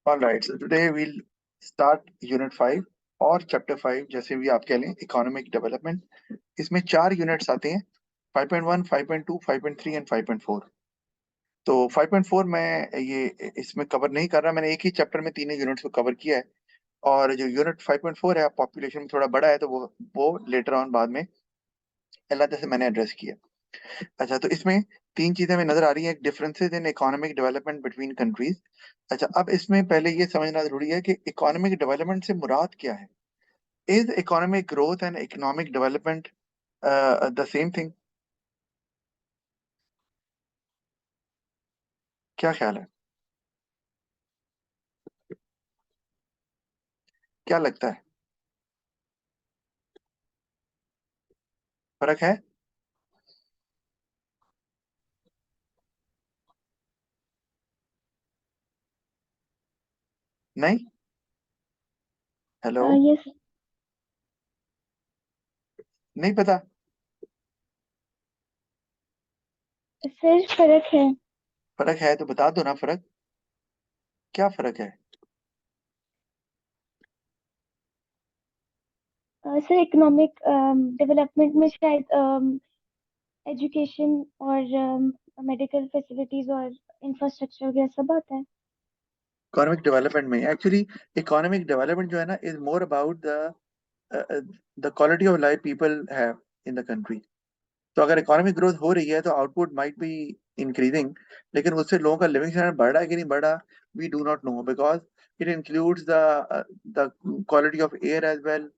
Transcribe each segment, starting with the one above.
All right, so today we'll start Unit 5 और Chapter 5 जैसे भी आप कह लें इकोनॉमिक डेवलपमेंट। इसमें 4 यूनिट्स आते हैं 5.1, 5.2, 5.3 एंड 5.4। तो 5.4 मैं ये इसमें कवर नहीं कर रहा, मैंने एक ही चैप्टर में तीनों यूनिट्स को कवर किया है। और जो यूनिट 5.4 है पॉपुलेशन में थोड़ा बड़ा है तो वो लेटर ऑन बाद में अलग से मैंने एड्रेस किया। अच्छा, तो इसमें तीन चीजें हमें नजर आ रही हैं। एक, differences in economic development between countries. अच्छा, अब इसमें पहले ये समझना जरूरी है कि इकोनॉमिक डेवलपमेंट से मुराद क्या है। Is economic growth and economic development the same thing? क्या ख्याल है, क्या लगता है, फर्क है? नहीं? हेलो? यस नहीं पता? सर, फर्क है। फर्क है तो बता दो ना, फर्क क्या, फर्क है? सर, इकोनॉमिक डेवलपमेंट में शायद एजुकेशन और मेडिकल फैसिलिटीज और इंफ्रास्ट्रक्चर वगैरह सब आता है। इकोनॉमिक डेवलपमेंट में एक्चुअली इकोनॉमिक डेवलपमेंट जो है ना is more about the quality of life people have in the country. तो अगर इकोनॉमिक ग्रोथ हो रही है तो आउटपुट माइट बी इंक्रीजिंग, लेकिन उससे लोगों का लिविंग स्टैंडर्ड बढ़ रहा है कि नहीं बढ़ रहा, we do not know, because it includes the quality of air as well,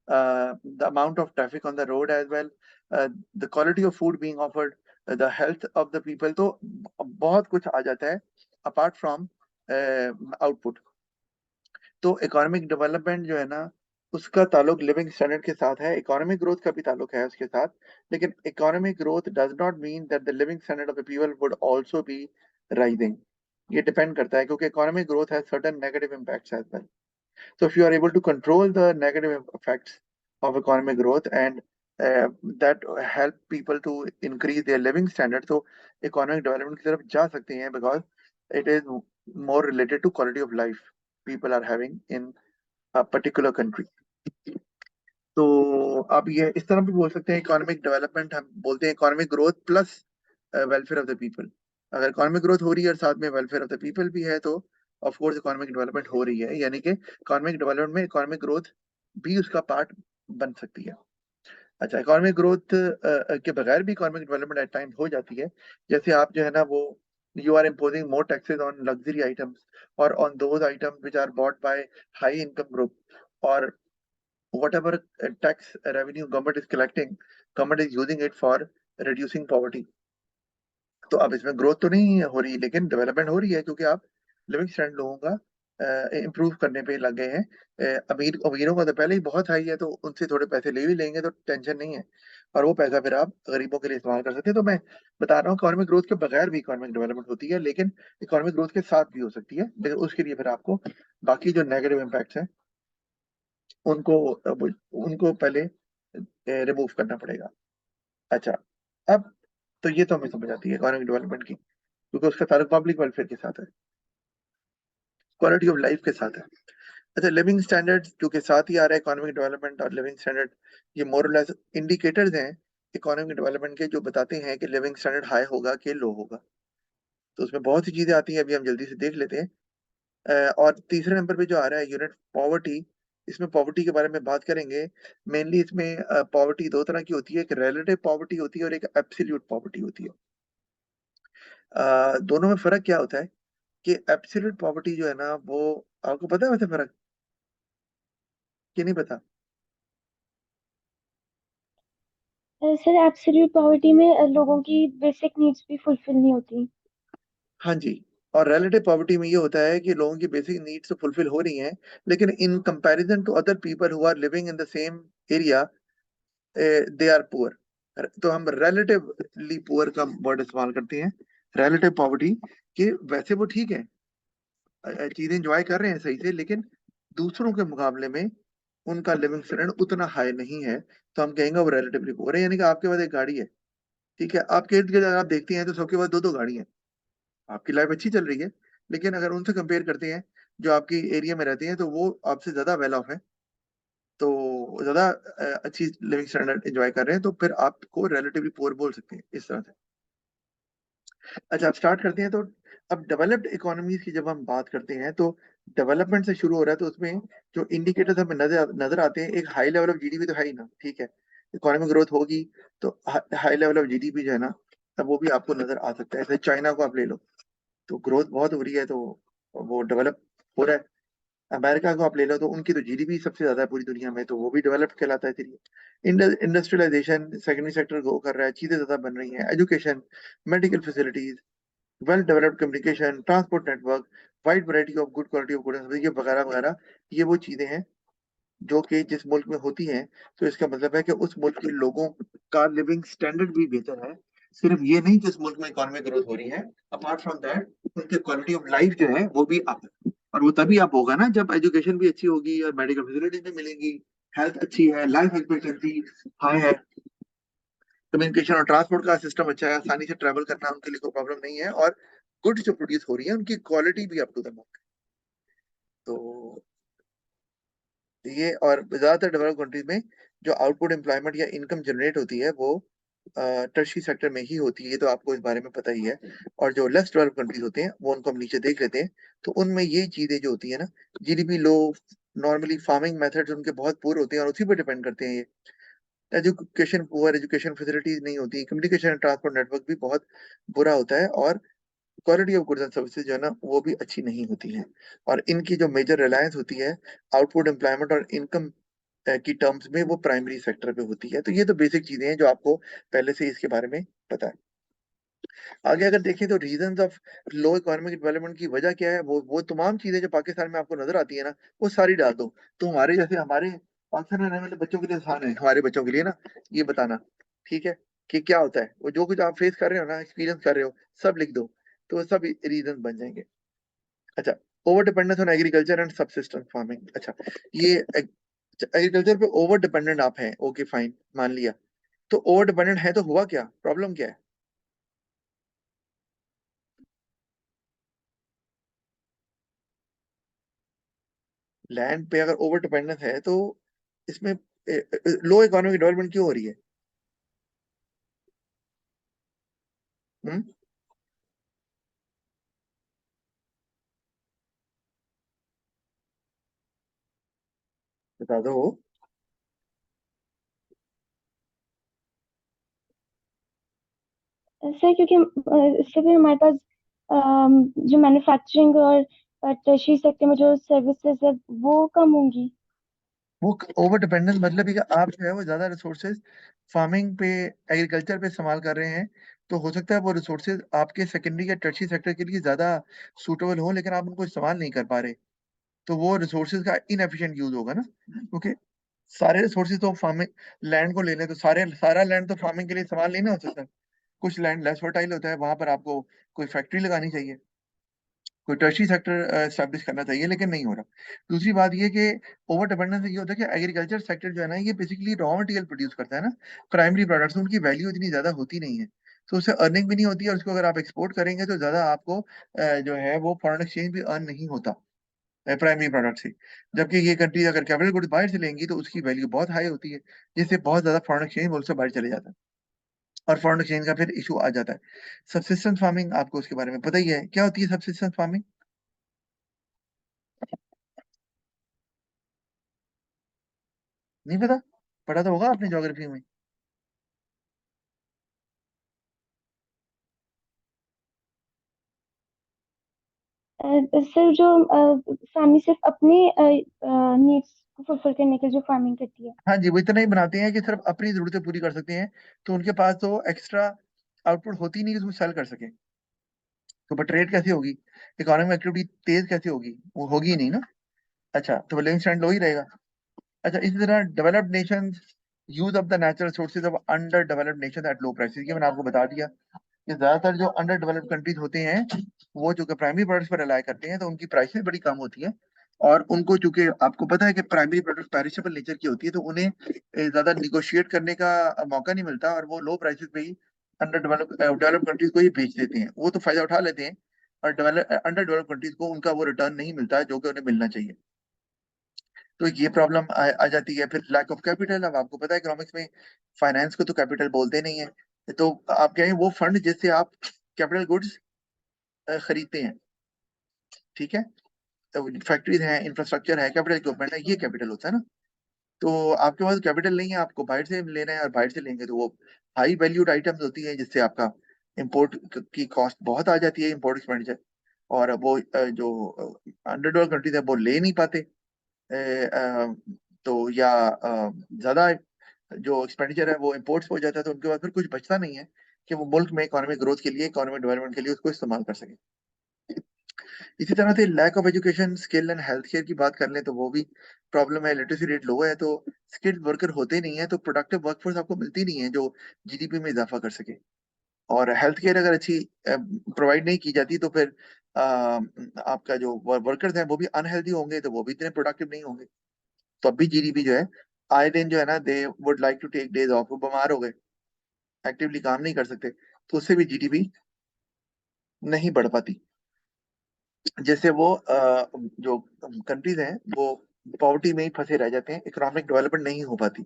the amount of traffic on the road as well, the quality of food being offered, the health of the people. तो बहुत कुछ आ जाता है apart from output. तो economic development जो है ना उसका ताल्लुक लिविंग स्टैंडर्ड के साथ है, इकोनॉमिक ग्रोथ का भी ताल्लुक है उसके साथ। लेकिन economic growth does not mean that the living standard of the people would also be rising. ये डिपेंड करता है क्योंकि economic growth has certain negative impacts as well. So if you are able to control the negative effects of economic growth and that help people to increase their living standard, तो economic development की तरफ जा सकते हैं because it is more related to quality of life people are having in a particular country. तो आप ये इस तरह भी बोल सकते हैं, इकोनॉमिक डेवलपमेंट हम बोलते हैं economic growth plus welfare of the people. अगर इकोनॉमिक ग्रोथ हो रही है और साथ में वेलफेयर ऑफ द पीपल भी है तो ऑफ कोर्स इकोनॉमिक डेवलपमेंट हो रही है, यानी कि इकोनॉमिक डेवलपमेंट में इकोनॉमिक ग्रोथ भी उसका पार्ट बन सकती है। अच्छा, इकोनॉमिक ग्रोथ के बगैर भी इकोनॉमिक डेवलपमेंट एट टाइम हो जाती है। जैसे आप जो है ना वो you are imposing more taxes on luxury items और on those items which are bought by high income group, और whatever tax revenue government is collecting, government is using it for reducing poverty। तो अब इसमें growth तो नहीं हो रही लेकिन डेवलपमेंट हो रही है क्योंकि आप लिविंग स्टैंडर्ड लोगों का इम्प्रूव करने पे लग गए हैं। अमीरों का तो पहले ही बहुत हाई है तो उनसे थोड़े पैसे ले भी लेंगे तो टेंशन नहीं है, और वो पैसा फिर आप गरीबों के लिए इस्तेमाल कर सकते हैं। तो मैं बता रहा हूँ इकोनॉमिक ग्रोथ के बगैर भी इकोनॉमिक डेवलपमेंट होती है, लेकिन इकोनॉमिक ग्रोथ के साथ भी हो सकती है, लेकिन उसके लिए फिर आपको बाकी जो नेगेटिव इम्पैक्ट्स हैं उनको उनको पहले रिमूव करना पड़ेगा। अच्छा, अब तो ये तो हमें समझ आती है इकोनॉमिक डेवलपमेंट की क्योंकि उसका ताल्लुक पब्लिक वेलफेयर के साथ है, क्वालिटी ऑफ लाइफ के साथ है। अच्छा, लिविंग स्टैंडर्ड जो के साथ ही आ रहा है इकोनॉमिक डेवलपमेंट और लिविंग स्टैंडर्ड, ये मोर और लेस इंडिकेटर्स हैं इकोनॉमिक डेवलपमेंट के जो बताते हैं कि लिविंग स्टैंडर्ड हाई होगा कि लो होगा। तो उसमें बहुत सी चीजें आती हैं, अभी हम जल्दी से देख लेते हैं। और तीसरे नंबर पे जो आ रहा है यूनिट पॉवर्टी, इसमें पॉवर्टी के बारे में बात करेंगे। मेनली इसमें पॉवर्टी दो तरह की होती है, एक रिलेटिव पॉवर्टी होती है और एक एब्सोल्यूट पॉवर्टी होती है। दोनों में फर्क क्या होता है कि एब्सोल्यूट पॉवर्टी जो है ना वो, आपको पता है वैसे फर्क कि नहीं पता? सर, एब्सोल्यूट पॉवर्टी में लोगों की बेसिक नीड्स भी फुलफिल नहीं होती। हाँ जी। और रिलेटिव पॉवर्टी में ये होता है कि लोगों की बेसिक नीड्स तो फुलफिल हो रही हैं, लेकिन in comparison to other people who are living in the same area they are poor. तो हम रिलेटिवली पुअर का वर्ड इस्तेमाल करते हैं, रिलेटिव पॉवर्टी, कि वैसे वो ठीक है, चीजें एंजॉय कर रहे हैं सही से, लेकिन दूसरों के मुकाबले में उनका लिविंग स्टैंडर्ड उतना हाई नहीं है, तो हम कहेंगे वो रिलेटिवली पुअर है। यानी कि आपके पास एक गाड़ी है, ठीक है, आपके इर्द गिर्द अगर आप देखते हैं तो सबके पास दो दो गाड़ी है, आपकी लाइफ अच्छी चल रही है, लेकिन अगर उनसे कंपेयर करते हैं जो आपकी एरिया में रहते हैं तो वो आपसे ज्यादा वेल ऑफ है, तो ज्यादा अच्छी लिविंग स्टैंडर्ड एंजॉय कर रहे हैं, तो फिर आपको रिलेटिवली पुअर बोल सकते हैं इस तरह से। अच्छा, अब स्टार्ट करते हैं। तो अब डेवलप्ड इकोनॉमीज की जब हम बात करते हैं तो डेवलपमेंट से शुरू हो रहा है, तो उसमें जो इंडिकेटर्स हमें नजर नजर आते हैं, एक हाई लेवल ऑफ जीडीपी तो है ही ना, ठीक है, इकोनॉमिक ग्रोथ होगी तो हाई लेवल ऑफ जीडीपी जो है ना, तब वो भी आपको नजर आ सकता है। जैसे चाइना को आप ले लो, तो ग्रोथ बहुत हो रही है, तो वो डेवलप हो रहा है। अमेरिका को आप ले लो तो उनकी तो जीडीपी सबसे ज्यादा है पूरी दुनिया में, तो वो भी डेवलप्ड कहलाता है। फिर इंडस्ट्रियलाइजेशन, सेकेंडरी सेक्टर ग्रो कर रहा है, चीजें ज्यादा बन रही हैं, education, medical facilities, well developed communication, transport network, wide variety of good quality of goods, ये वगैरह वगैरह, ये वो चीजें हैं जो कि जिस मुल्क में होती हैं, तो इसका मतलब है कि उस मुल्क के लोगों का लिविंग स्टैंडर्ड भी बेहतर है। सिर्फ ये नहीं कि उस मुल्क में इकोनॉमिक ग्रोथ हो रही है, अपार्ट फ्रॉम दैट उनकी क्वालिटी ऑफ लाइफ जो है वो भी अप है। और वो तभी आप होगा ना जब एजुकेशन भी अच्छी होगी और मेडिकल फैसिलिटीज भी मिलेंगी, हेल्थ अच्छी है, लाइफ एक्सपेक्टेंसी हाई है, कम्युनिकेशन और ट्रांसपोर्ट का सिस्टम अच्छा है, आसानी से ट्रैवल करना उनके लिए कोई प्रॉब्लम नहीं है, और गुड्स जो प्रोड्यूस हो रही है उनकी क्वालिटी भी अप टू द मार्क। तो ये, और ज्यादातर डेवलप्ड कंट्रीज में जो आउटपुट एम्प्लॉयमेंट या इनकम जनरेट होती है वो टर्शी सेक्टर में ही होती है, ये तो आपको इस बारे में पता ही है। और जो लेस डेवलप्ड कंट्रीज होते हैं वो, उनको हम नीचे देख लेते हैं, तो उनमें ये चीजें जो होती है ना, जीडीपी लो, नॉर्मली फार्मिंग मेथड्स उनके बहुत पुअर होते हैं और उसी पर डिपेंड करते हैं ये, एजुकेशन पुअर, एजुकेशन फैसिलिटीज नहीं होती, कम्युनिकेशन एंड ट्रांसपोर्ट नेटवर्क भी बहुत बुरा होता है, और quality of goods and services जो है ना वो भी अच्छी नहीं होती है। और इनकी जो मेजर रिलायंस होती है आउटपुट एम्प्लॉयमेंट और इनकम की टर्म्स में, वो प्राइमरी सेक्टर पे होती है। तो ये तो बेसिक चीजें हैं जो आपको पहले से ही इसके बारे में पता है। आगे अगर देखें तो reasons of low economic development की वजह क्या है, वो तमाम चीजें जो पाकिस्तान में आपको नजर आती है ना, वो सारी डाल दो, तो हमारे जैसे हमारे पाकिस्तान में रहने वाले बच्चों के लिए आसान है, हमारे बच्चों के लिए ना, ये बताना, ठीक है, कि क्या होता है, वो जो कुछ आप फेस कर रहे हो ना, एक्सपीरियंस कर रहे हो, सब लिख दो, तो वो सब रीजन बन जाएंगे। अच्छा, over dependence on agriculture and subsistence farming. अच्छा, ये एग्रीकल्चर पे ओवर डिपेंडेंट आप हैं, ओके फाइन, मान लिया। तो ओवर डिपेंडेंट है तो हुआ क्या, प्रॉब्लम क्या है? लैंड पे अगर ओवर डिपेंडेंस है तो इसमें लो इकोनॉमिक डेवलपमेंट क्यों हो रही है? हम्म, बता दो। सर क्योंकि इससे भी हमारे पास जो मैन्युफैक्चरिंग और टर्शरी सेक्टर में जो सर्विसेज है वो कम होंगी। वो ओवर डिपेंडेंस मतलब है कि आप जो है वो ज्यादा रिसोर्सेज फार्मिंग पे, एग्रीकल्चर पे इस्तेमाल कर रहे हैं, तो हो सकता है वो रिसोर्सेज आपके सेकेंडरी या टर्शियरी सेक्टर के लिए ज्यादा सूटेबल हो, लेकिन आप उनको इस्तेमाल नहीं कर पा रहे, तो वो रिसोर्सेज का इनएफिशिएंट यूज होगा ना, क्योंकि सारे रिसोर्सेज तो फार्मिंग, लैंड को ले लें तो सारा लैंड तो फार्मिंग के लिए इस्तेमाल नहीं ना हो सकता, कुछ लैंड लेस फर्टाइल होता है, वहां पर आपको कोई फैक्ट्री लगानी चाहिए, कोई टर्शी सेक्टर एस्टेब्लिश करना चाहिए, लेकिन नहीं हो रहा। दूसरी बात ये कि ओवर डिपेंडेंस से ये होता है कि एग्रीकल्चर सेक्टर जो है ना, ये बेसिकली रॉ मटेरियल प्रोड्यूस करता है ना, प्राइमरी प्रोडक्ट्स, उनकी वैल्यू इतनी ज्यादा होती नहीं है, तो उससे अर्निंग भी नहीं होती है, और उसको अगर आप एक्सपोर्ट करेंगे तो ज्यादा आपको जो है वो फॉरेन एक्सचेंज भी अर्न नहीं होता प्राइमरी प्रोडक्ट से। जबकि ये कंट्रीज अगर कैपिटल गुड्स बाहर से लेंगी तो उसकी वैल्यू बहुत हाई होती है, जिससे बहुत ज्यादा फॉरेन एक्सचेंज मुल्क से बाहर चले जाता है, और फॉरेन एक्सचेंज का फिर इशू आ जाता है। सबसिस्टेंस फार्मिंग, आपको उसके बारे में पता ही है, क्या होती है सबसिस्टेंस फार्मिंग? नहीं पता? पढ़ा तो होगा आपने ज्योग्राफी में। सर जो फैमिली सिर्फ अपने नीड्स को फुलफिल करने के लिए जो फार्मिंग करती है। हाँ जी, वो इतना ही बनाते हैं कि सिर्फ अपनी जरूरतें पूरी कर सकते हैं, तो उनके पास तो एक्स्ट्रा आउटपुट होती नहीं कि उसको सेल कर सके, तो बट ट्रेड कैसे होगी, इकोनॉमिक एक्टिविटी तेज कैसे होगी, वो होगी ही नहीं ना। अच्छा, तो लिविंग स्टैंडर्ड लो ही रहेगा। अच्छा, इसी तरह developed Nations use of the natural sources of under developed nation at low prices, ये मैंने आपको बता दिया कि ज्यादातर जो अंडर डेवलप्ड कंट्रीज होते हैं वो जो कि प्राइमरी प्रोडक्ट्स पर रिलाई करते हैं, तो उनकी प्राइसेस बड़ी कम होती है, और उनको चूंकि आपको पता है कि प्राइमरी प्रोडक्ट पेरिशेबल नेचर की होती है, तो उन्हें ज्यादा निगोशिएट करने का मौका नहीं मिलता, और वो लो प्राइसेस पे ही अंडर डेवलप कंट्रीज को ही बेच देते हैं, वो तो फायदा उठा लेते हैं, और अंडर डेवलप्ड कंट्रीज को उनका वो रिटर्न नहीं मिलता है जो कि उन्हें मिलना चाहिए। तो ये प्रॉब्लम आ जाती है। फिर लैक ऑफ कैपिटल। अब आपको पता है इकोनॉमिक्स में फाइनेंस को तो कैपिटल बोलते नहीं है, तो आप कहें वो फंड जिससे आप कैपिटल गुड्स खरीदते हैं, ठीक है, तो फैक्ट्रीज हैं, इंफ्रास्ट्रक्चर है, कैपिटल इक्विपमेंट है, ये कैपिटल होता है ना। तो आपके पास कैपिटल नहीं है, आपको बाहर से लेना है, और बाहर से लेंगे तो वो हाई वैल्यूड आइटम्स होती हैं जिससे आपका इंपोर्ट की कॉस्ट बहुत आ जाती है, इंपोर्ट एक्सपेंडिचर। और वो जो अंडर डेवलप्ड कंट्रीज है वो ले नहीं पाते, तो या ज्यादा जो एक्सपेंडिचर है वो इम्पोर्ट्स हो जाता है, तो उनके पास फिर कुछ बचता नहीं है कि वो मुल्क में इकोनॉमिक ग्रोथ के लिए, इकोनॉमिक डेवलपमेंट के लिए उसको इस्तेमाल कर सके। इसी तरह से lack of education, skill and health care की बात कर लें तो वो भी प्रॉब्लम है। लिटरेसी रेट लो है तो स्किल्ड वर्कर होते नहीं है, तो प्रोडक्टिव वर्कफोर्स आपको मिलती नहीं है जो जीडीपी में इजाफा कर सके। और हेल्थ केयर अगर अच्छी प्रोवाइड नहीं की जाती तो फिर आपका जो वर्कर्स हैं वो भी अनहेल्दी होंगे, तो वो भी इतने प्रोडक्टिव नहीं होंगे। तो अब भी जीडीपी जो है आए दिन जो है ना, they would like to take days off, वो बीमार हो गए, एक्टिवली काम नहीं कर सकते, तो उससे भी जीडीपी नहीं बढ़ पाती। जैसे वो जो कंट्रीज हैं वो पॉवर्टी में ही फंसे रह जाते हैं, इकोनॉमिक डेवलपमेंट नहीं हो पाती।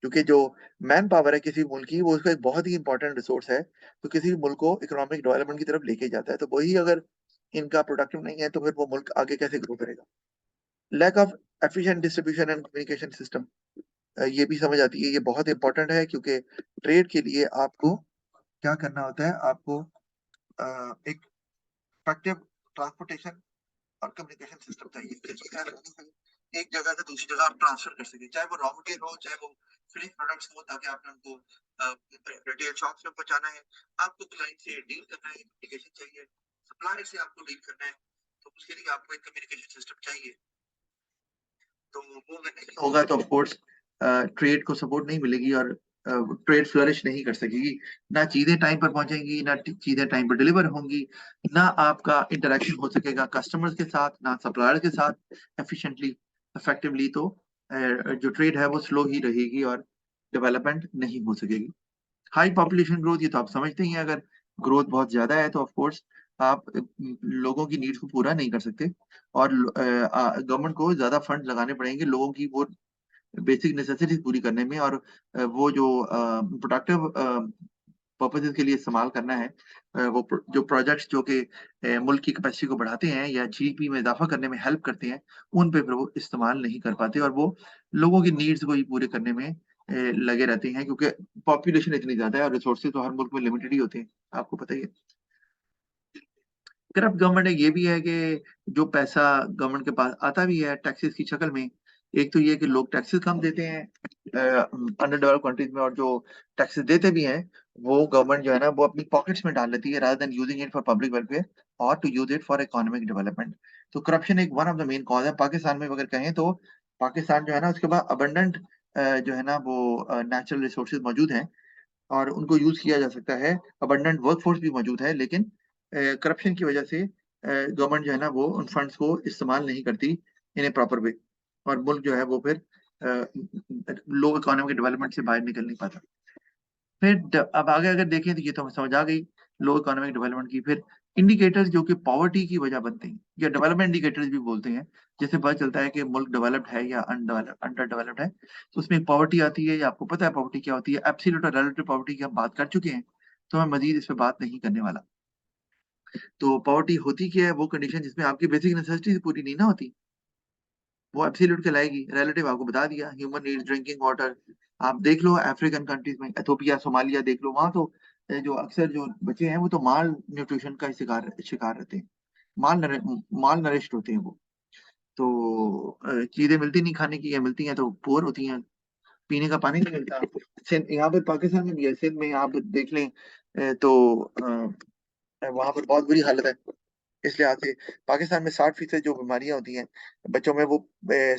क्योंकि जो मैन पावर है किसी मुल्क की, वो उसका एक बहुत ही इंपॉर्टेंट रिसोर्स है, तो किसी भी मुल्क को इकोनॉमिक डेवलपमेंट की तरफ लेके जाता है। तो वही अगर इनका प्रोडक्टिव नहीं है तो फिर वो मुल्क आगे कैसे ग्रो करेगा। Lack of efficient distribution and communication system, ये भी समझ आती है, ये बहुत इंपॉर्टेंट है, क्योंकि ट्रेड के लिए आपको क्या करना होता है, आपको एक इफेक्टिव ट्रांसपोर्टेशन और कम्युनिकेशन सिस्टम चाहिए, कि चीजें एक जगह से दूसरी जगह आप ट्रांसफर कर सके, चाहे वो रॉ मटेरियल हो, चाहे वो फिनिश प्रोडक्ट्स हो, ताकि आपने उनको रिटेल शॉप्स में पहुंचाना है, आपको क्लाइंट से डील करना है, कम्युनिकेशन चाहिए, सप्लायर से आपको डील करना है, तो उसके लिए आपको एक कम्युनिकेशन सिस्टम चाहिए। तो वो अगर नहीं होगा तो ऑफ कोर्स ट्रेड को सपोर्ट नहीं मिलेगी, और ट्रेड फ्लरिश नहीं कर सकेगी। ना चीजें टाइम पर पहुंचेंगी, ना चीजें टाइम पर डिलीवर होंगी, ना आपका इंटरेक्शन हो सकेगा कस्टमर्स के साथ, ना सप्लायर के साथ एफिशिएंटली, इफेक्टिवली। तो जो ट्रेड है वो स्लो ही रहेगी और डेवलपमेंट नहीं हो सकेगी। हाई पॉपुलेशन ग्रोथ, ये तो आप समझते ही हैं, अगर ग्रोथ बहुत ज्यादा है तो ऑफ कोर्स आप लोगों की नीड्स को पूरा नहीं कर सकते, और गवर्नमेंट को ज्यादा फंड लगाने पड़ेंगे लोगों की वो बेसिक नेसेसिटीज पूरी करने में, और वो जो प्रोडक्टिव पर्पसेस के लिए इस्तेमाल करना है, जो प्रोजेक्ट्स जो कि मुल्क की कैपेसिटी को बढ़ाते हैं या जीडीपी में इजाफा करने में हेल्प करते हैं, उन पे फिर वो इस्तेमाल नहीं कर पाते, और वो लोगों की नीड्स को ही पूरे करने में लगे रहते हैं, क्योंकि पॉपुलेशन इतनी ज्यादा है और रिसोर्सेज तो हर मुल्क में लिमिटेड ही होते हैं, आपको पता ही है। करप्ट गवर्नमेंट है, ये भी है कि जो पैसा गवर्नमेंट के पास आता भी है टैक्सेस की शक्ल में, एक तो ये कि लोग टैक्सेस कम देते हैं अंडर डेवलप्ड कंट्रीज में, और जो टैक्सेस देते भी हैं वो गवर्नमेंट जो है ना वो अपनी पॉकेट्स में डाल लेती है, rather than using it for public welfare और to use it for economic development. तो करप्शन एक one of the main cause है पाकिस्तान में। अगर कहें तो पाकिस्तान जो है ना उसके पास अबंडेंट जो है ना वो नेचुरल रिसोर्सेज मौजूद हैं, और उनको यूज किया जा सकता है, अबंडेंट वर्कफोर्स भी मौजूद है, लेकिन करप्शन की वजह से गवर्नमेंट जो है ना वो उन फंड्स को इस्तेमाल नहीं करती इन ए प्रॉपर वे, और मुल्क जो है वो फिर लो इकोनॉमिक डेवलपमेंट से बाहर निकल नहीं पाता। फिर अब आगे अगर देखें तो ये तो हमें समझ आ गई लो इकोनॉमिक डेवलपमेंट की। फिर इंडिकेटर्स जो कि पॉवर्टी की वजह बनते हैं, या डेवलपमेंट इंडिकेटर्स भी बोलते हैं, जैसे पता चलता है कि मुल्क डेवलप्ड है या अंडर डेवलप्ड है, तो उसमें पॉवर्टी आती है। या आपको पता है पॉवर्टी क्या होती है? एब्सोल्यूट और रिलेटिव पॉवर्टी की हम बात कर चुके हैं, तो मैं मजीद इस पर बात नहीं करने वाला। तो पॉवर्टी होती क्या है? वो कंडीशन जिसमें आपकी बेसिक नेसेसिटीज पूरी नहीं ना होती, वो एब्सोल्यूट कहलाएगी। रिलेटिव आपको बता दिया, ह्यूमन नीड्स, ड्रिंकिंग वाटर। आप देख लो अफ्रीकन कंट्रीज में, एथोपिया, सोमालिया देख लो, वहां तो जो अक्सर जो बच्चे हैं वो तो माल न्यूट्रिशन का शिकार शिकार रहते हैं, माल नरिश्ड होते हैं वो। तो चीजें मिलती नहीं खाने की, या मिलती हैं तो पुअर होती हैं, पीने का पानी नहीं मिलता। यहाँ पे पाकिस्तान में भी है, सिंध में आप देख लें तो वहां पर बहुत बुरी हालत है। इस लिहाज से पाकिस्तान में 60% जो बीमारियां होती हैं बच्चों में, वो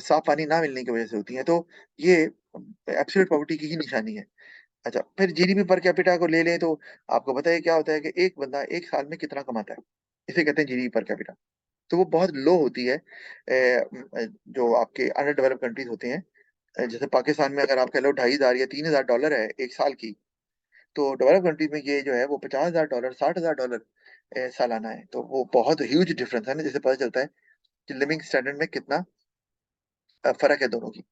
साफ पानी ना मिलने की वजह से होती हैं। तो ये एब्सोल्यूट पॉवर्टी की ही निशानी है। अच्छा, फिर जीडीपी पर कैपिटा को ले लें तो आपको पता है क्या होता है कि एक बंदा एक साल में कितना कमाता है, इसे कहते हैं जीडीपी पर कैपिटा। तो वो बहुत लो होती है जो आपके अंडर डेवलप्ड कंट्रीज होते हैं। जैसे पाकिस्तान में अगर आप कह लो 2500 या 3000 डॉलर है एक साल की, तो डेवलप कंट्री में ये जो है वो $50,000 $60,000 सालाना है। तो वो बहुत ह्यूज डिफरेंस है ना, जिससे पता चलता है कि लिविंग स्टैंडर्ड में कितना फर्क है दोनों की।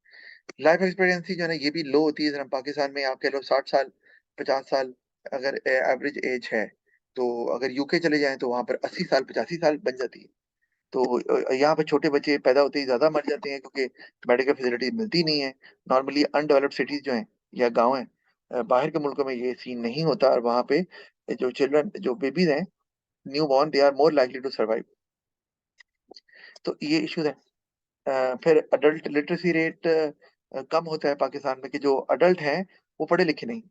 लाइफ एक्सपेक्टेंसी जो है ना ये भी लो होती है। जरा पाकिस्तान में आप कह लो 60 साल 50 साल अगर एवरेज एज है, तो अगर यूके चले जाएं तो वहां पर 80 साल 85 साल बन जाती है। तो यहाँ पे छोटे बच्चे पैदा होते ही ज्यादा मर जाते हैं क्योंकि मेडिकल फैसिलिटी मिलती नहीं है। नॉर्मली अनडेवलप्ड सिटीज जो हैं या गांव हैं, बाहर के मुल्कों में ये सीन नहीं होता, और वहाँ पे जो चिल्ड्रन जो बेबीज हैं new born they are more likely to survive. तो ये इश्यूज है। फिर अडल्ट लिटरेसी रेट कम होता है पाकिस्तान में, कि जो अडल्ट हैं वो पढ़े लिखे नहीं।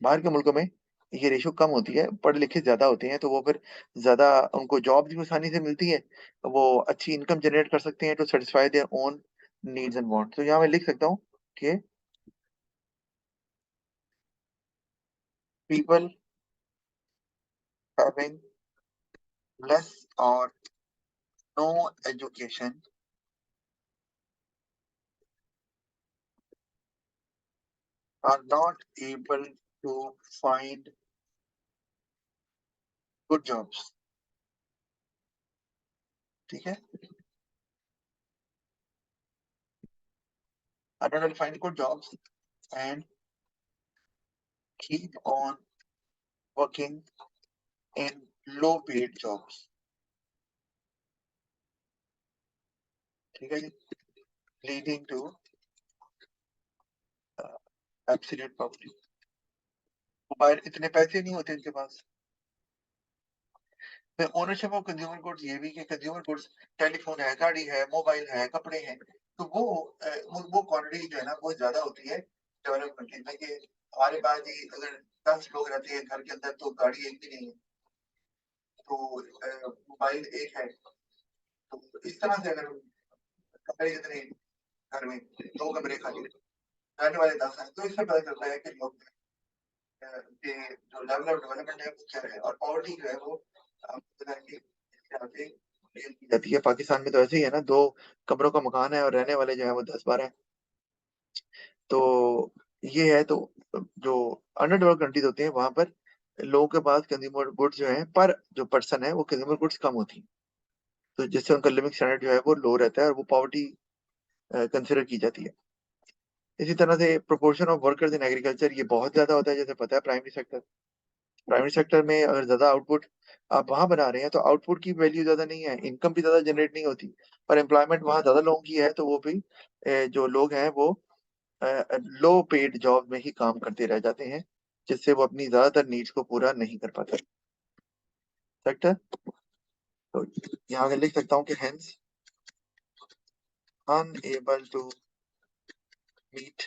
बाहर के मुल्कों में ये रेशो कम होती है, पढ़े लिखे ज्यादा होते हैं, तो वो फिर ज्यादा उनको जॉब भी आसानी से मिलती है। वो अच्छी इनकम जनरेट कर सकते हैं to satisfy their own needs and wants. तो यहाँ मैं लिख सकता हूँ कि पीपल हैविंग लेस और no education are not able to find good jobs. ठीक है, are not able find good jobs and keep on working in low paid jobs. ठीक है जी, leading to absolute poverty. Mobile इतने पैसे नहीं होते इनके पास। फिर ओनरशिप ऑफ कंज्यूमर गुड्स, ये भी कि कंज्यूमर गुड्स टेलीफोन है, गाड़ी है, मोबाइल है, कपड़े हैं, तो वो क्वांटिटी जो है ना वो ज्यादा होती है डेवलप कंट्री में। कि हमारे पास ही अगर 10 लोग रहते हैं घर के अंदर तो गाड़ी एक भी नहीं है, तो मोबाइल एक है। तो इस तरह से अगर कपड़े कितने घर में 2 कमरे खाली, रहने वाले 10 हैं, तो इससे पता चलता है कि लोग के जो लेवल ऑफ डेवलपमेंट है वो क्या है। और पॉवर्टी जो है वो तरह की यहाँ पे deal की जाती है। पाकिस्तान में तो ऐसे ही है ना, 2 कमरों का मकान है और रहने वाले जो है वो 10-12 हैं। तो ये है। तो जो अंडर डेवलप्ड कंट्रीज होते हैं वहां पर लोगों के पास कंज्यूमर गुड्स जो है पर जो पर्सन है वो कंज्यूमर गुड्स कम होती है, तो जिससे उनका लिविंग स्टैंडर्ड जो है वो लो रहता है और वो पॉवर्टी कंसिडर की जाती है। इसी तरह से proportion of workers in agriculture ये बहुत ज्यादा होता है, जैसे पता है प्राइमरी सेक्टर में अगर ज्यादा आउटपुट आप वहां बना रहे हैं तो आउटपुट की वैल्यू ज्यादा नहीं है, इनकम भी ज्यादा जनरेट नहीं होती, और एम्प्लॉयमेंट वहां ज्यादा लोगों की है, तो वो भी जो लोग हैं वो लो पेड जॉब में ही काम करते रह जाते हैं, जिससे वो अपनी ज्यादातर नीड्स को पूरा नहीं कर पाते। सेक्टर, तो यहाँ मैं लिख सकता हूँ कि hence unable to meet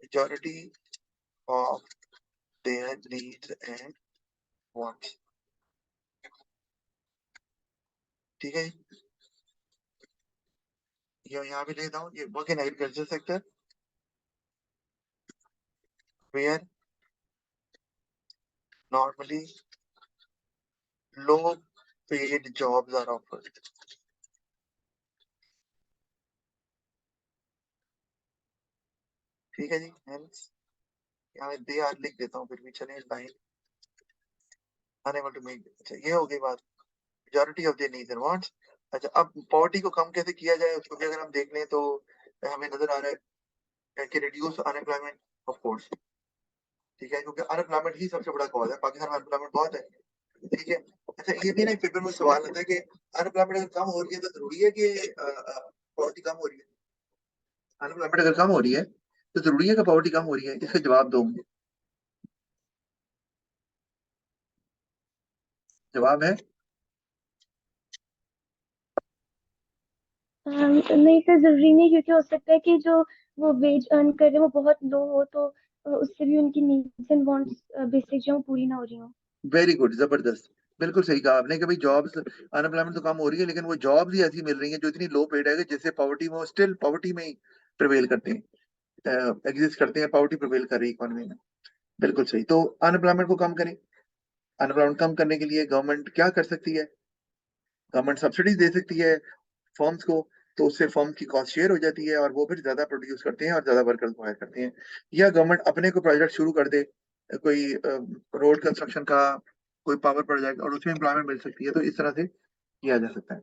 majority of their needs and wants. ठीक है, ये यहाँ भी लिखता हूँ, ये work in agriculture sector where normally low paid jobs are offered। ठीक है जी, hence यहाँ दे आर लिख देता हूँ, फिर भी चले लाइन unable to make। अच्छा, ये हो गई बात majority of the needs and wants. अच्छा, अब पॉवर्टी को कम कैसे किया जाए उसको भी अगर हम देख लें तो हमें नजर आ रहा है कि रिड्यूस अनएम्प्लॉयमेंट ऑफ कोर्स। ठीक है, क्योंकि अनएम्प्लॉयमेंट ही सबसे बड़ा कॉज है, पाकिस्तान में अनएम्प्लॉयमेंट बहुत है। ठीक है, अच्छा ये भी ना एक पेपर में सवाल आता है कि अनएम्प्लॉयमेंट अगर कम हो रही है तो जरूरी है कि पॉवर्टी कम हो रही है। अनएम्प्लॉयमेंट अगर कम हो रही है तो जरूरी है कि पॉवर्टी कम हो रही है, इसका जवाब दो मुझे। जवाब है नहीं सर, जरूरी नहीं, क्योंकि हो सकता है कि जो वो वेज अर्न कर रहे हैं वो बहुत लो हो, तो उससे भी उनकी नीड्स एंड वांट्स बेसिक जो हैं, वो पूरी ना हो रही हो। वेरी गुड, जबरदस्त। बिल्कुल सही कहा आपने कि भाई जॉब्स, अनएम्प्लॉयमेंट तो कम हो रही है लेकिन वो जॉब्स ही ऐसी मिल रही हैं जो इतनी लो पेड है कि जिससे पॉवर्टी में स्टिल पॉवर्टी में ही प्रिवेल करते हैं, एग्जिस्ट करते हैं, पॉवर्टी प्रिवेल कर रही है इकोनॉमी में। बिल्कुल सही। तो अनएम्प्लॉयमेंट को कम करें। अनएम्प्लॉयमेंट कम करने के लिए गवर्नमेंट क्या कर सकती है? गवर्नमेंट सब्सिडीज दे सकती है फर्म्स को, तो उससे फर्म की कॉस्ट शेयर हो जाती है और वो फिर ज्यादा प्रोड्यूस करते हैं और ज्यादा वर्कर्स को हायर करते हैं। या गवर्नमेंट अपने को प्रोजेक्ट शुरू कर दे, कोई रोड कंस्ट्रक्शन का, कोई पावर प्रोजेक्ट, और उसमें एम्प्लॉयमेंट मिल सकती है, तो इस तरह से किया जा सकता है।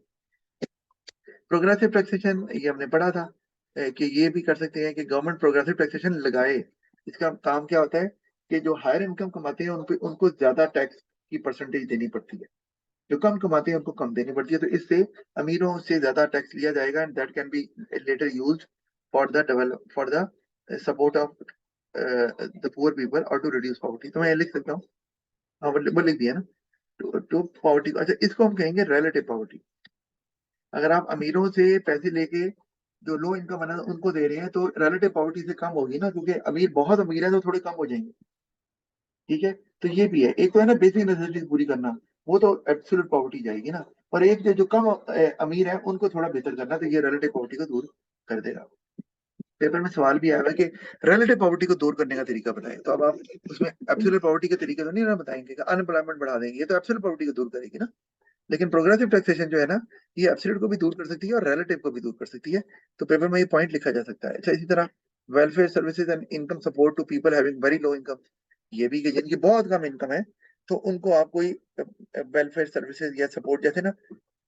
प्रोग्रेसिव टैक्सेशन ये हमने पढ़ा था कि ये भी कर सकते हैं कि गवर्नमेंट प्रोग्रेसिव टैक्सेशन लगाए। इसका काम क्या होता है कि जो हायर इनकम कमाते हैं उनको ज्यादा टैक्स की परसेंटेज देनी पड़ती है, जो कम कमाते हैं उनको कम देनी पड़ती है। तो इससे अमीरों से ज्यादा टैक्स लिया जाएगा and that can be later used for the support of the poor people और टू रिड्यूस पॉवर्टी। तो मैं ये लिख सकता हूँ, हाँ वो लिख दिया ना, टू पॉवर्टी। अच्छा, इसको हम कहेंगे रिलेटिव पॉवर्टी। अगर आप अमीरों से पैसे लेके जो लो इनकम है उनको दे रहे हैं तो रिलेटिव पॉवर्टी से कम होगी ना, क्योंकि अमीर बहुत अमीर है तो थोड़े कम हो जाएंगे। ठीक है, तो ये भी है। एक तो है ना बेसिक नेसेसिटीज पूरी करना, वो तो एब्सोल्यूट पॉवर्टी जाएगी ना। और एक जो कम अमीर है उनको थोड़ा बेहतर करना, तो ये रिलेटिव पॉवर्टी को दूर कर देगा। पेपर में सवाल भी आया है कि रिलेटिव पॉवर्टी को दूर करने का तरीका बताएं, तो अब आप उसमें एब्सोल्यूट पॉवर्टी के तरीके तो नहीं ना बताएंगे कि अनएम्प्लॉयमेंट बढ़ा देंगे, ये तो एब्सोल्यूट पॉवर्टी को दूर करेगी ना। लेकिन प्रोग्रेसिव टैक्सेशन जो है ना, ये एब्सोल्यूट को भी दूर कर सकती है और रिलेटिव को भी दूर कर सकती है। तो पेपर में ये पॉइंट लिखा जा सकता है। अच्छा, इसी तरह welfare services and income support to people having very low income, ये भी कि जिनकी बहुत कम इनकम है तो उनको आप कोई वेलफेयर सर्विसेज या सपोर्ट, जैसे ना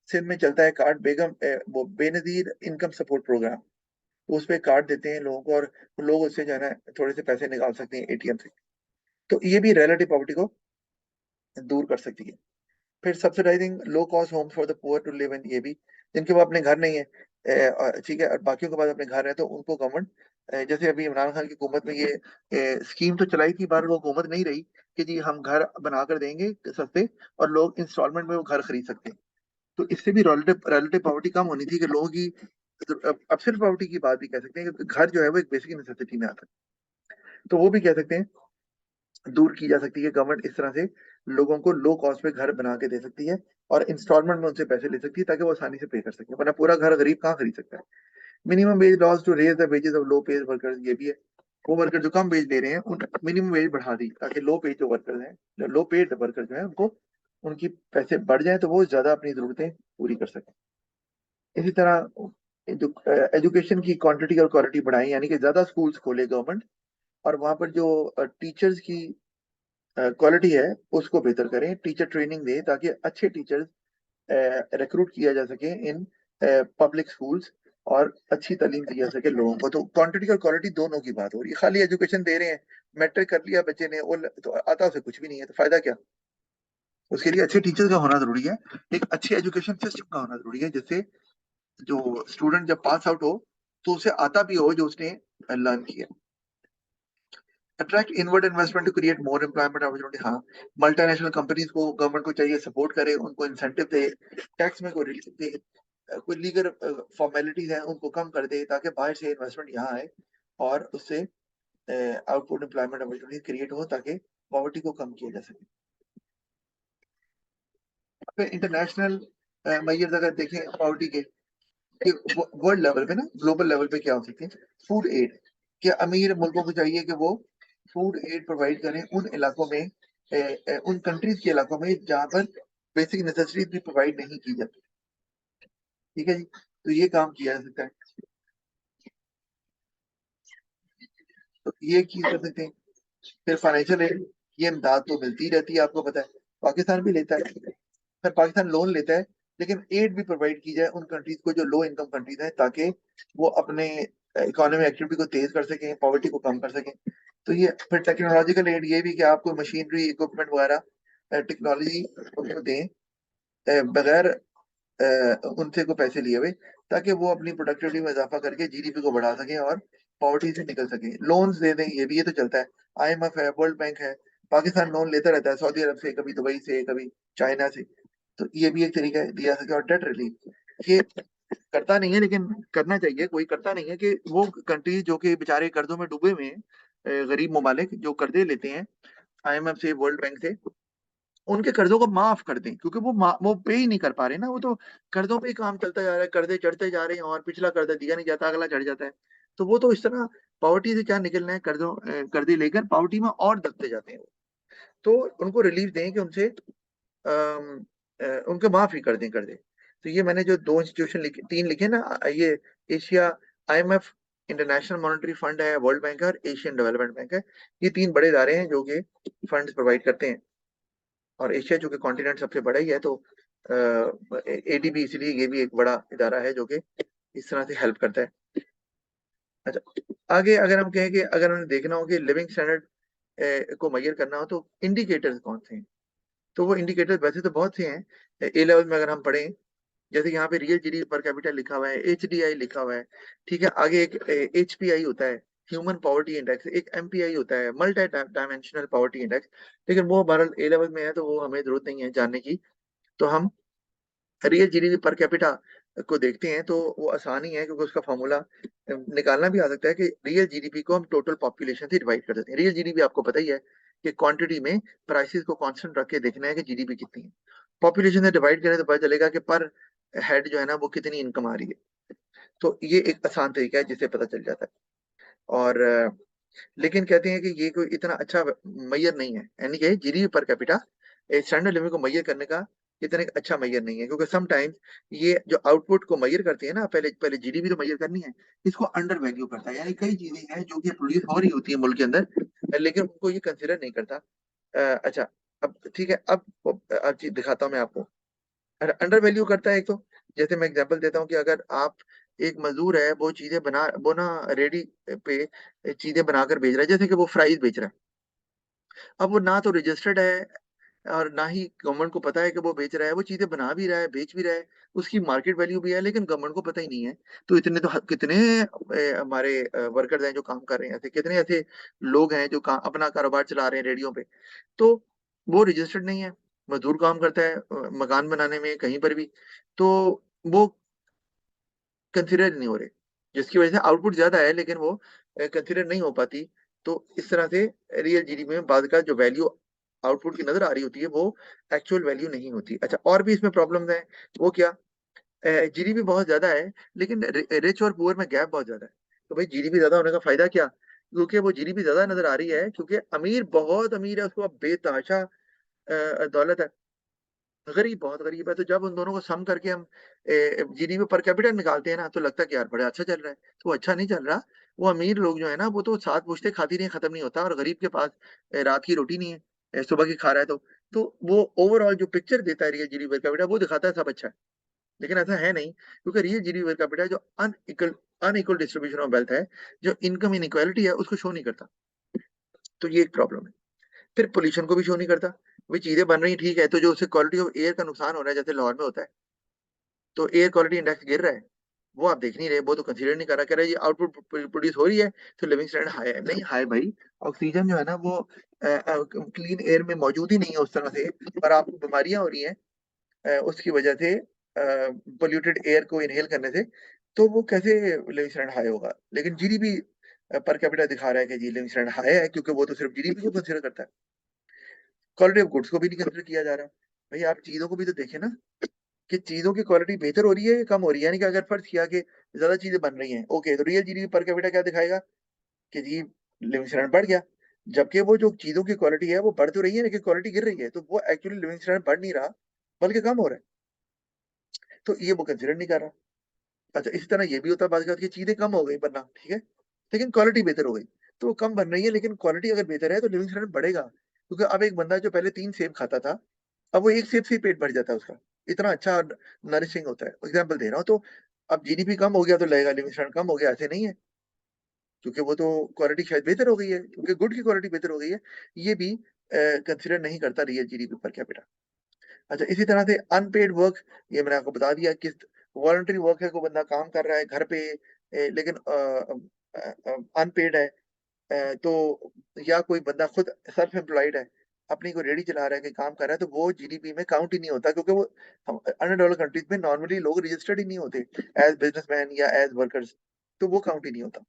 सिंध में चलता है कार्ड बेगम वो बेनजीर इनकम सपोर्ट प्रोग्राम, तो उस पे कार्ड देते हैं लोगों को और लोग उससे जो है ना थोड़े से पैसे निकाल सकते हैं एटीएम से। तो ये भी रिलेटिव पॉवर्टी को दूर कर सकती है। फिर subsidising low cost homes for the poor to live in, ये भी जिनके पास अपने घर नहीं है, ठीक है, और बाकियों के पास अपने घर है, तो उनको गवर्नमेंट, जैसे अभी इमरान खान की हुकूमत में ये स्कीम तो चलाई थी, बार वो हुकूमत नहीं रही कि जी हम घर बना कर देंगे सस्ते और लोग इंस्टॉलमेंट में वो घर खरीद सकते हैं। तो इससे भी रिलेटिव रिलेटिव पॉवर्टी कम होनी थी कि लोगों की, एब्सोल्यूट पॉवर्टी की बात भी कह सकते हैं कि घर जो है वो एक बेसिक नेसेसिटी में आता है, तो वो भी कह सकते हैं दूर की जा सकती है। गवर्नमेंट इस तरह से लोगों को लो कॉस्ट पे घर बना के दे सकती है और इंस्टॉलमेंट में उनसे पैसे ले सकती है ताकि वो आसानी से पे कर सके, वरना पूरा घर गरीब कहाँ खरीद सकता है। Minimum wage laws to raise the wages of low paid workers, ये भी है। वो वर्कर जो कम वेज ले रहे हैं उन मिनिमम वेज बढ़ा दी ताकि लो पेड जो वर्कर्स हैं, जो लो पेड वर्कर जो है उनको उनकी पैसे बढ़ जाए तो वो ज्यादा अपनी जरूरतें पूरी कर सकें। इसी तरह जो एजुकेशन की क्वांटिटी और क्वालिटी बढ़ाएं, यानी कि ज्यादा स्कूल्स खोले गवर्नमेंट, और वहां पर जो टीचर्स की क्वालिटी है उसको बेहतर करें, टीचर ट्रेनिंग दें ताकि अच्छे टीचर्स रिक्रूट किया जा सके इन पब्लिक स्कूल्स और अच्छी तालीम दी जा सके लोगों को। तो क्वांटिटी और क्वालिटी दोनों की बात हो रही है, खाली एजुकेशन दे रहे हैं, मैट्रिक कर लिया बच्चे ने, वो तो आता उसे कुछ भी नहीं है, तो फायदा क्या। उसके लिए अच्छे टीचर्स का होना जरूरी है, एक अच्छे एजुकेशन सिस्टम का होना जरूरी है, जिससे जो स्टूडेंट जब पास आउट हो तो उसे आता भी हो जो उसने लर्न किया। Attract inward investment to create more employment opportunity, हाँ, मल्टीनेशनल कंपनीज को गवर्नमेंट को चाहिए सपोर्ट करे, उनको इंसेंटिव दे, टैक्स में कोई रिलीफ दे, कोई लीगल फॉर्मेलिटीज हैं उनको कम कर दे ताकि बाहर से इन्वेस्टमेंट यहाँ आए और उससे आउटपुट एम्प्लॉयमेंट अपॉर्चुनिटी क्रिएट हो ताकि पॉवर्टी को कम किया जा सके। फिर इंटरनेशनल मेजर्स अगर देखें पॉवर्टी के, वर्ल्ड लेवल पे ना, ग्लोबल लेवल पे क्या हो सकते हैं, फूड एड, क्या अमीर मुल्कों को चाहिए कि वो फूड एड प्रोवाइड करें उन इलाकों में, उन कंट्रीज के इलाकों में जहां पर बेसिक नेसेसिटीज भी प्रोवाइड नहीं की जाती। ठीक है जी, तो ये काम किया जा सकता है, तो ये चीज कर सकते हैं। फिर फाइनेंशियल एड, ये इमदाद तो मिलती रहती है, आपको पता है, पाकिस्तान भी लेता है, फिर पाकिस्तान लोन लेता है, लेकिन एड भी प्रोवाइड की जाए उन कंट्रीज को जो लो इनकम कंट्रीज हैं ताकि वो अपने इकोनॉमी एक्टिविटी को तेज कर सकें, पॉवर्टी को कम कर सकें। तो ये फिर टेक्नोलॉजिकल एड, ये भी कि आपको मशीनरी इक्विपमेंट वगैरह टेक्नोलॉजी उनको दें बगैर उनसे को पैसे लिए हुए, ताकि वो अपनी प्रोडक्टिविटी में इजाफा करके जीडीपी को बढ़ा सके और पॉवर्टी से निकल सके। लोन्स दे दें, ये तो चलता है, आईएमएफ है, वर्ल्ड बैंक है, पाकिस्तान लोन लेता रहता है सऊदी अरब से, कभी दुबई से, कभी चाइना से, तो ये भी एक तरीका है दिया सके। और डेट रिलीफ, ये करता नहीं है लेकिन करना चाहिए, कोई करता नहीं है कि वो कंट्री जो कि बेचारे कर्जों में डूबे हुए हैं, गरीब ममालिक जो कर्जे लेते हैं आईएमएफ से, वर्ल्ड बैंक से, उनके कर्जों को माफ कर दें, क्योंकि वो पे ही नहीं कर पा रहे ना, वो तो कर्जों पे ही काम चलता जा रहा है, कर्जे चढ़ते जा रहे हैं और पिछला कर्जा दिया नहीं जाता, अगला चढ़ जाता है। तो वो तो इस तरह पॉवर्टी से क्या निकलना है, कर्जे लेकर पॉवर्टी में और दबते जाते हैं वो। तो उनको रिलीफ दें कि उनसे उनके माफ ही कर दें कर्जे। तो ये मैंने जो 2 इंस्टीट्यूशन लिखे, 3 लिखे ना, ये Asia, IMF, international monetary fund है, वर्ल्ड बैंक है और एशियन डेवलपमेंट बैंक है। ये 3 बड़े इदारे हैं जो कि फंड्स प्रोवाइड करते हैं। और एशिया चूंकि कॉन्टिनेंट सबसे बड़ा ही है, तो ADB इसलिए ये भी एक बड़ा इदारा है जो कि इस तरह से हेल्प करता है। अच्छा, आगे अगर हम कहें कि अगर हमें देखना हो कि लिविंग स्टैंडर्ड को मेजर करना हो तो इंडिकेटर्स कौन से हैं, तो वो इंडिकेटर्स वैसे तो बहुत से हैं। ए लेवल में अगर हम पढ़ें, जैसे यहाँ पे रियल जीडीपी पर कैपिटल लिखा हुआ है, HDI लिखा हुआ है, ठीक है। आगे एक HPI होता है, ह्यूमन पॉवर्टी इंडेक्स, एक MPI होता है, मल्टी डायमेंशनल पॉवर्टी इंडेक्स। लेकिन वो हमारा ए लेवल में है तो वो हमें जरूरत नहीं है जानने की। तो हम रियल जीडीपी पर कैपिटा को देखते हैं, तो वो आसान ही है क्योंकि उसका फॉर्मूला निकालना भी आ सकता है कि रियल जीडीपी को हम टोटल पॉपुलेशन से डिवाइड कर देते हैं। रियल जीडीपी आपको पता ही है कि क्वांटिटी में प्राइसेस को कांस्टेंट रख के देखना है कि जीडीपी कितनी है। पॉपुलेशन से डिवाइड करें तो पता चलेगा कि पर हेड जो है ना वो कितनी इनकम आ रही है। तो ये एक आसान तरीका है जिससे पता चल जाता है। और लेकिन कहते हैं कि ये कोई इतना अच्छा मैयर नहीं है, यानी कि GDP per capita standard living को मैयर करने का इतना एक अच्छा मैयर नहीं है, क्योंकि समटाइम्स ये जो आउटपुट को मैयर करती है ना, पहले पहले जीडीपी तो मैयर करनी है, इसको अंडर वैल्यू करता है। यानी कई चीजें हैं जो कि प्रोड्यूस हो रही होती है मुल्क के अंदर, लेकिन उनको ये कंसिडर नहीं करता। अच्छा, अब ठीक है, अब चीज दिखाता हूँ मैं आपको। अंडर वैल्यू करता है एक तो, जैसे मैं एग्जांपल देता हूँ कि अगर आप एक मजदूर है, वो ना रेडी पे चीजें बनाकर बेच रहा है, जैसे कि वो फ्राइज बेच रहा है। अब वो ना तो रजिस्टर्ड है और ना ही गवर्नमेंट को पता है कि वो बेच रहा है। वो चीजें बना भी रहा है, बेच भी रहा है, उसकी मार्केट वैल्यू भी है, लेकिन गवर्नमेंट को पता ही नहीं है। तो इतने तो कितने हमारे वर्कर्स हैं जो काम कर रहे हैं, ऐसे कितने ऐसे लोग हैं जो अपना कारोबार चला रहे हैं रेडियो पे। तो वो रजिस्टर्ड नहीं है, मजदूर काम करता है मकान बनाने में कहीं पर भी, तो वो कंसिडर नहीं हो रहे, जिसकी वजह से आउटपुट ज्यादा है लेकिन वो कंसिडर नहीं हो पाती। तो इस तरह से रियल जीडीपी में बाद का जो वैल्यू आउटपुट की नजर आ रही होती है वो एक्चुअल वैल्यू नहीं होती। अच्छा, और भी इसमें प्रॉब्लम है। वो क्या, जीडीपी बहुत ज्यादा है लेकिन रिच और पुअर में गैप बहुत ज्यादा है। तो भाई जीडीपी ज्यादा होने का फायदा क्या, क्योंकि वो जीडीपी ज्यादा नजर आ रही है क्योंकि अमीर बहुत अमीर है, उसको बेतहाशा दौलत है, गरीब बहुत गरीब है। तो जब उन दोनों को सम करके हम जीडीपी पर कैपिटा निकालते हैं ना, तो लगता है कि यार बड़ा अच्छा चल रहा है। तो वो अच्छा नहीं चल रहा। वो अमीर लोग जो है ना, वो तो सात पूछते खाती नहीं, खत्म नहीं होता, और गरीब के पास रात की रोटी नहीं है, सुबह की खा रहा है। तो वो ओवरऑल जो पिक्चर देता है रियल जीडीपी पर कैपिटा, वो दिखाता है सब अच्छा है। लेकिन ऐसा है नहीं, क्योंकि रियल जीडीपी पर कैपिटा जो अनइक्वल डिस्ट्रीब्यूशन ऑफ वेल्थ है, जो इनकम इनइक्वालिटी है, उसको शो नहीं करता। तो ये एक प्रॉब्लम है। फिर पोल्यूशन को भी शो नहीं करता। भाई चीजें बन रही ठीक है, तो जो उससे क्वालिटी ऑफ एयर का नुकसान हो रहा है, जैसे लाहौर में होता है, तो एयर क्वालिटी इंडेक्स गिर रहा है, वो आप देख नहीं रहे, वो तो कंसीडर नहीं कर रहा, कह रहा है ये आउटपुट प्रोड्यूस हो रही है तो लिविंग स्टैंडर्ड हाई है। नहीं हाई भाई, ऑक्सीजन जो है ना वो क्लीन एयर में मौजूद ही नहीं है उस तरह से, पर आपको बीमारियां हो रही हैं उसकी वजह से, पोल्यूटेड एयर को इनहेल करने से। तो वो कैसे लिविंग स्टैंडर्ड हाई होगा। लेकिन जीडीपी पर कैपिटा दिखा रहा है कि जी लिविंग स्टैंडर्ड हाई है, क्योंकि वो तो सिर्फ जीडीपी को कंसीडर करता है, क्वालिटी ऑफ गुड्स को भी नहीं कंसीडर किया जा रहा। भाई आप चीजों को भी तो देखें ना, कि चीजों की क्वालिटी बेहतर हो रही है या कम हो रही है। यानी कि अगर फर्ज किया कि ज्यादा चीजें बन रही हैं, ओके, तो रियल जीडीपी पर कैपिटा क्या दिखाएगा कि जी लिविंग स्टैंडर्ड बढ़ गया। जबकि वो जो चीजों की क्वालिटी है वो बढ़ तो रही है, लेकिन क्वालिटी गिर रही है, तो वो एक्चुअली लिविंग स्टैंडर्ड बढ़ नहीं रहा बल्कि कम हो रहा है। तो ये वो कंसिडर नहीं कर रहा। अच्छा, इसी तरह ये भी होता है बात की चीजें कम हो गई बनना, ठीक है, लेकिन क्वालिटी बेहतर हो गई। तो वो कम बन रही है लेकिन क्वालिटी अगर बेहतर है तो लिविंग स्टैंडर्ड बढ़ेगा, क्योंकि अब एक बंदा जो पहले 3 सेब खाता था, अब वो एक सेब से ही पेट भर जाता है उसका, इतना अच्छा नरिशिंग होता है। एग्जाम्पल दे रहा हूँ। तो अब जीडीपी कम हो गया तो लगेगा लिविंग स्टैंडर्ड कम हो गया, ऐसे नहीं है, क्योंकि वो तो क्वालिटी शायद बेहतर हो गई है, क्योंकि गुड की क्वालिटी बेहतर हो गई है। ये भी कंसिडर नहीं करता रियल जीडीपी पर कैपिटा। अच्छा, इसी तरह से अनपेड वर्क, ये मैंने आपको बता दिया, किस वॉलंटरी वर्क है, कोई बंदा काम कर रहा है घर पे लेकिन अनपेड है, तो या कोई बंदा खुद सेल्फ एम्प्लॉयड है, अपनी कोई रेडी चला रहा है कि काम कर रहा है, तो वो जीडीपी में काउंट ही नहीं होता, क्योंकि वो अनडेवलप्ड कंट्रीज में नॉर्मली लोग रजिस्टर्ड ही नहीं होते एज बिजनेसमैन या एज वर्कर्स, तो वो काउंट ही नहीं होता।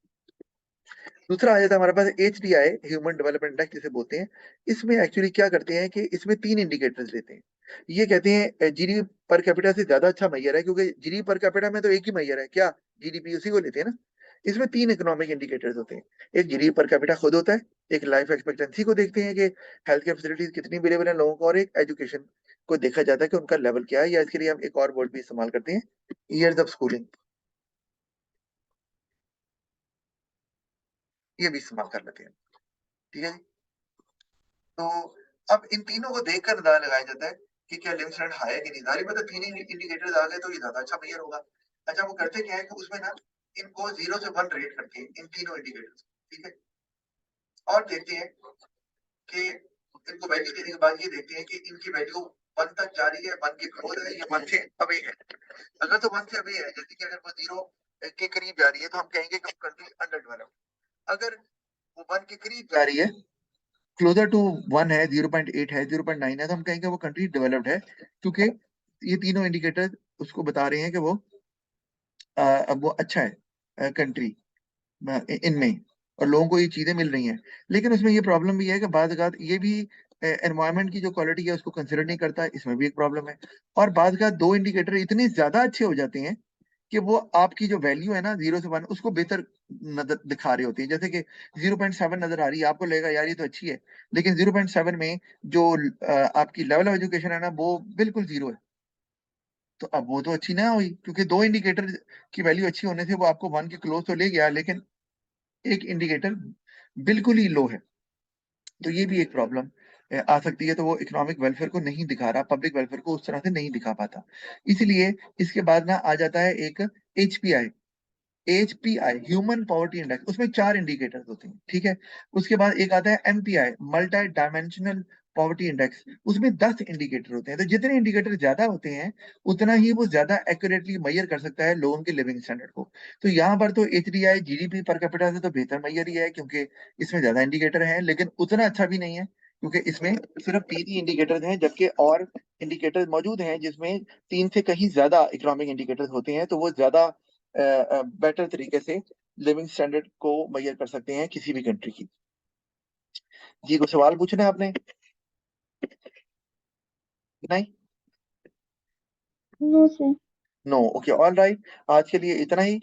दूसरा आ जाता है हमारे पास HDI, ह्यूमन डेवलपमेंट इंडेक्स जिसे बोलते हैं। इसमें एक्चुअली क्या करते हैं कि इसमें 3 इंडिकेटर्स लेते हैं। ये कहते हैं जीडीपी पर कैपिटा से ज्यादा अच्छा मैयर है, क्योंकि जीडीपी पर कैपिटा में तो एक ही मैयर है, क्या, जीडीपी, उसी को लेते हैं ना। इसमें 3 इकोनॉमिक इंडिकेटर्स होते हैं। एक जीडीपी पर कैपिटा खुद होता है, एक लाइफ एक्सपेक्टेंसी को देखते हैं कि हेल्थ केयर फैसिलिटीज कितनी अवेलेबल है लोगों को, और एक एजुकेशन को देखा जाता है कि उनका लेवल क्या है, या इसके लिए हम एक और वर्ड भी इस्तेमाल करते हैं, ईयर्स ऑफ स्कूलिंग, ये भी इस्तेमाल कर लेते हैं। ठीक है जी। तो अब इन तीनों को देखकर अंदाजा लगाया जाता है कि क्या लिविंग स्टैंडर्ड हाई है कि नहीं। जाहिर बात है, तीन इंडिकेटर्स आ गए तो ये ज्यादा अच्छा मेजर होगा। अच्छा, वो करते क्या है कि उसमें ना इनको 0 से 1 रेट करते हैं, इन तीनों इंडिकेटर्स। ठीक है, और देखते हैं कि इनको वैल्यू देने के बाद ये देखते हैं कि इनकी वैल्यू 1 तक जा रही है, 1 के क्लोज है, या 1 से अवे है। अगर तो 1 से अवे है, जैसे कि अगर वो 0 के करीब जा रही है, तो हम कहेंगे कि कंट्री अंडर डेवलप्ड। अगर वो 1 के करीब जा रही है, क्लोजर टू 1 है, 0.8 है, 0.9 है, तो हम कहेंगे वो कंट्री डेवलप्ड है, क्योंकि ये तीनों इंडिकेटर उसको बता रहे हैं कि वो अब वो अच्छा है कंट्री इनमें, और लोगों को ये चीजें मिल रही हैं। लेकिन उसमें ये प्रॉब्लम भी है कि बाद ये भी एनवायरनमेंट की जो क्वालिटी है उसको कंसिडर नहीं करता, इसमें भी एक प्रॉब्लम है। और बाद दो इंडिकेटर इतने ज्यादा अच्छे हो जाते हैं कि वो आपकी जो वैल्यू है ना 0 से 1, उसको बेहतर नजर दिखा रहे होते हैं। जैसे कि 0.7 नजर आ रही है, आपको लगेगा यार ये तो अच्छी है, लेकिन 0.7 में जो आपकी लेवल ऑफ एजुकेशन है ना, वो बिल्कुल 0 है। तो अब वो तो अच्छी ना हुई, क्योंकि दो इंडिकेटर की वैल्यू अच्छी होने से वो आपको 1 के क्लोज तो ले गया, लेकिन एक इंडिकेटर बिल्कुल ही लो है। तो ये भी एक प्रॉब्लम आ सकती है। तो वो इकोनॉमिक वेलफेयर को नहीं दिखा रहा, पब्लिक वेलफेयर को उस तरह से नहीं दिखा पाता। इसलिए इसके बाद ना आ जाता है एक एचपीआई। एचपीआई ह्यूमन पॉवर्टी इंडेक्स, उसमें 4 इंडिकेटर्स होते हैं। ठीक है, उसके बाद एक आता है MPI, multi dimensional poverty index, उसमें 10 इंडिकेटर होते हैं। तो जितने इंडिकेटर ज्यादा होते हैं, उतना ही वो ज्यादा एक्यूरेटली मेजर कर सकता है लोगों के लिविंग स्टैंडर्ड को। तो यहाँ पर तो एचडीआई जीडीपी पर कैपिटा से तो बेहतर मेजर ही है, क्योंकि इसमें ज्यादा इंडिकेटर हैं, लेकिन उतना अच्छा भी नहीं है, क्योंकि इसमें सिर्फ 3 ही इंडिकेटर्स हैं, जबकि और इंडिकेटर्स मौजूद हैं जिसमें 3 से कहीं ज्यादा इकोनॉमिक इंडिकेटर्स होते हैं। तो वो ज्यादा बेटर तरीके से लिविंग स्टैंडर्ड को मेजर कर सकते हैं किसी भी कंट्री की। जी, कोई सवाल पूछना है आपने? नहीं? No sir. No, okay, all right, आज के लिए इतना ही।